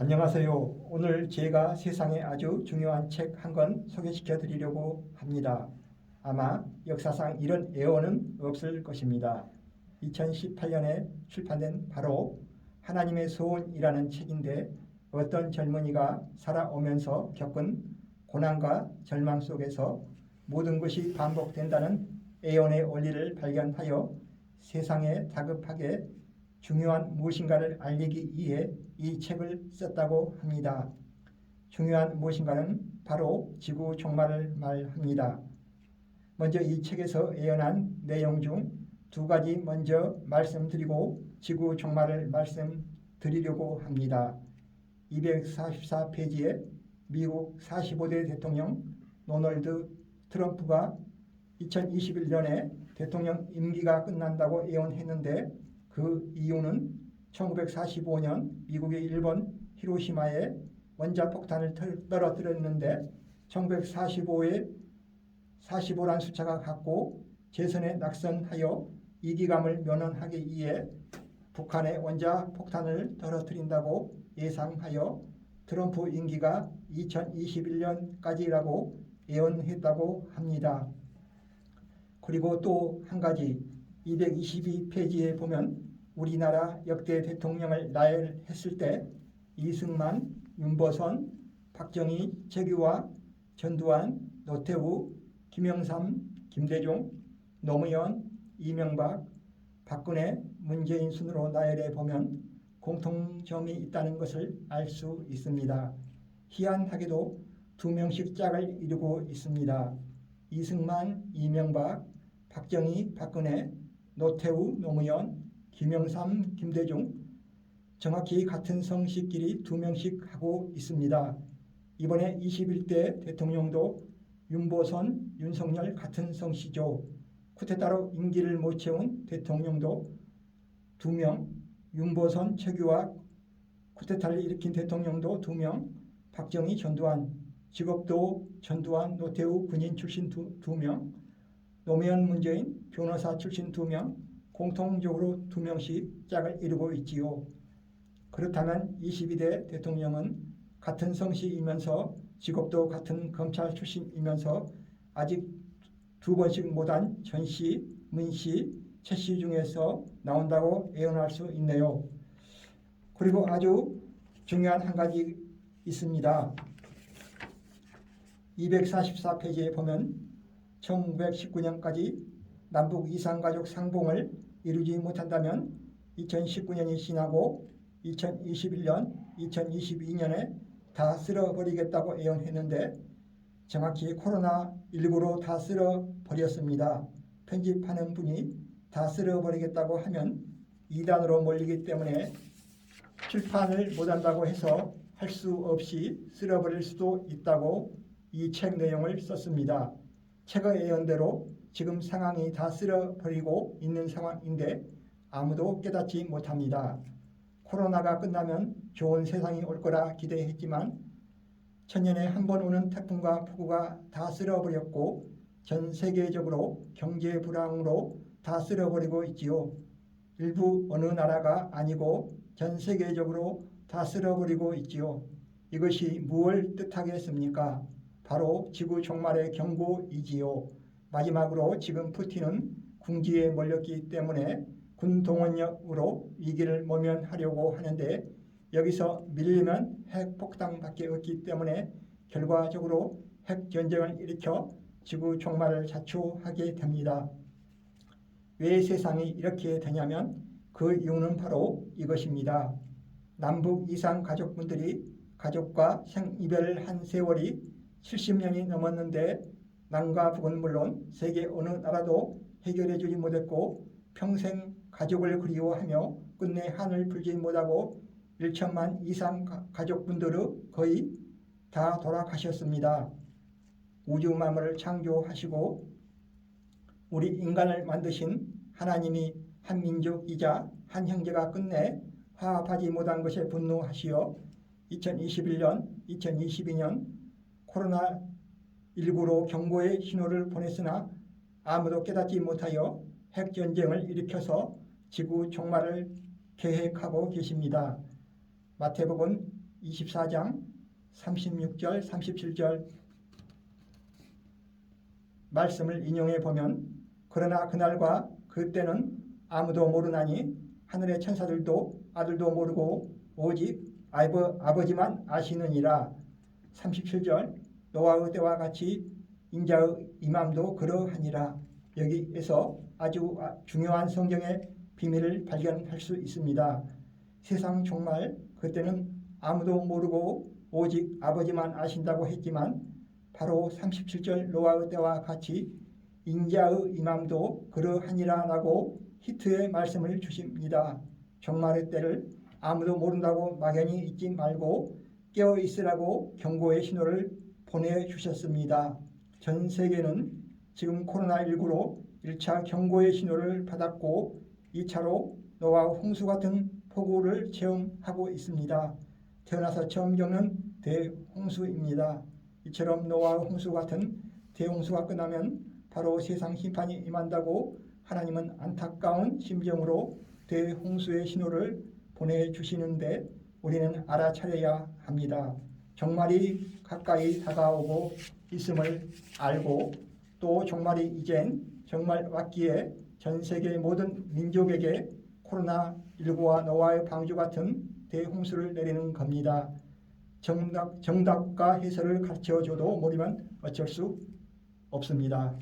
안녕하세요. 오늘 제가 세상에 아주 중요한 책 한 권 소개시켜 드리려고 합니다. 아마 역사상 이런 애언은 없을 것입니다. 2018년에 출판된 바로 하나님의 소원이라는 책인데 어떤 젊은이가 살아오면서 겪은 고난과 절망 속에서 모든 것이 반복된다는 애언의 원리를 발견하여 세상에 다급하게 중요한 무엇인가를 알리기 위해 이 책을 썼다고 합니다. 중요한 무엇인가는 바로 지구 종말을 말합니다. 먼저 이 책에서 예언한 내용 중 두 가지 먼저 말씀드리고 지구 종말을 말씀드리려고 합니다. 244페이지에 미국 45대 대통령 도널드 트럼프가 2021년에 대통령 임기가 끝난다고 예언했는데 그 이유는 1945년 미국이 일본 히로시마에 원자폭탄을 떨어뜨렸는데 1945에 45란 숫자가 같고 재선에 낙선하여 이기감을 면언하기 위해 북한에 원자폭탄을 떨어뜨린다고 예상하여 트럼프 임기가 2021년까지라고 예언했다고 합니다. 그리고 또 한 가지 222페이지에 보면 우리나라 역대 대통령을 나열했을 때 이승만, 윤보선, 박정희, 최규화, 전두환, 노태우, 김영삼, 김대중, 노무현, 이명박, 박근혜, 문재인 순으로 나열해 보면 공통점이 있다는 것을 알 수 있습니다. 희한하게도 2명씩 짝을 이루고 있습니다. 이승만, 이명박, 박정희, 박근혜, 노태우, 노무현, 김영삼, 김대중 정확히 같은 성씨끼리 2명씩 하고 있습니다. 이번에 21대 대통령도 윤보선, 윤석열 같은 성씨죠. 쿠데타로 임기를 못 채운 대통령도 2명, 윤보선, 최규화 쿠데타를 일으킨 대통령도 2명, 박정희, 전두환, 직업도 전두환, 노태우 군인 출신 2명, 노무현, 문재인 변호사 출신 2명, 공통적으로 2명씩 짝을 이루고 있지요. 그렇다면 22대 대통령은 같은 성씨이면서 직업도 같은 검찰 출신이면서 아직 2번씩 못한 전씨, 문씨, 최씨 중에서 나온다고 예언할 수 있네요. 그리고 아주 중요한 한 가지 있습니다. 244페이지에 보면 1919년까지 남북 이산가족 상봉을 이루지 못한다면 2019년이 지나고 2021년, 2022년에 다 쓸어버리겠다고 예언했는데 정확히 코로나19로 다 쓸어버렸습니다. 편집하는 분이 다 쓸어버리겠다고 하면 2단으로 몰리기 때문에 출판을 못한다고 해서 할 수 없이 쓸어버릴 수도 있다고 이 책 내용을 썼습니다. 책의 예언대로 지금 상황이 다 쓸어버리고 있는 상황인데 아무도 깨닫지 못합니다. 코로나가 끝나면 좋은 세상이 올 거라 기대했지만 천년에 한 번 오는 태풍과 폭우가 다 쓸어버렸고 전 세계적으로 경제 불황으로 다 쓸어버리고 있지요. 일부 어느 나라가 아니고 전 세계적으로 다 쓸어버리고 있지요. 이것이 무엇을 뜻하겠습니까? 바로 지구 종말의 경고이지요. 마지막으로 지금 푸틴은 궁지에 몰렸기 때문에 군 동원력으로 위기를 모면하려고 하는데 여기서 밀리면 핵폭탄밖에 없기 때문에 결과적으로 핵전쟁을 일으켜 지구 종말을 자초하게 됩니다. 왜 세상이 이렇게 되냐면 그 이유는 바로 이것입니다. 남북 이산 가족분들이 가족과 생이별을 한 세월이 70년이 넘었는데 남과 북은 물론 세계 어느 나라도 해결해주지 못했고 평생 가족을 그리워하며 끝내 한을 풀지 못하고 1천만 이상 가족분들은 거의 다 돌아가셨습니다. 우주 만물을 창조하시고 우리 인간을 만드신 하나님이 한 민족이자 한 형제가 끝내 화합하지 못한 것에 분노하시어 2021년, 2022년 코로나19로 경고의 신호를 보냈으나 아무도 깨닫지 못하여 핵전쟁을 일으켜서 지구 종말을 계획하고 계십니다. 마태복음 24장 36절 37절 말씀을 인용해 보면 그러나 그날과 그때는 아무도 모르나니 하늘의 천사들도 아들도 모르고 오직 아버지만 아시느니라. 37절 노아의 때와 같이 인자의 임함도 그러하니라. 여기에서 아주 중요한 성경의 비밀을 발견할 수 있습니다. 세상 종말 그때는 아무도 모르고 오직 아버지만 아신다고 했지만 바로 37절 노아의 때와 같이 인자의 임함도 그러하니라 라고 히트의 말씀을 주십니다. 종말의 때를 아무도 모른다고 막연히 잊지 말고 깨어 있으라고 경고의 신호를 보내주셨습니다. 전 세계는 지금 코로나19로 1차 경고의 신호를 받았고 2차로 노아 홍수 같은 폭우를 체험하고 있습니다. 태어나서 처음 겪는 대홍수입니다. 이처럼 노아 홍수 같은 대홍수가 끝나면 바로 세상 심판이 임한다고 하나님은 안타까운 심정으로 대홍수의 신호를 보내주시는데 우리는 알아차려야 합니다. 종말이 가까이 다가오고 있음을 알고 또 종말이 이젠 정말 왔기에 전 세계 모든 민족에게 코로나19와 노아의 방주 같은 대홍수를 내리는 겁니다. 정답과 해설을 가르쳐줘도 모르면 어쩔 수 없습니다.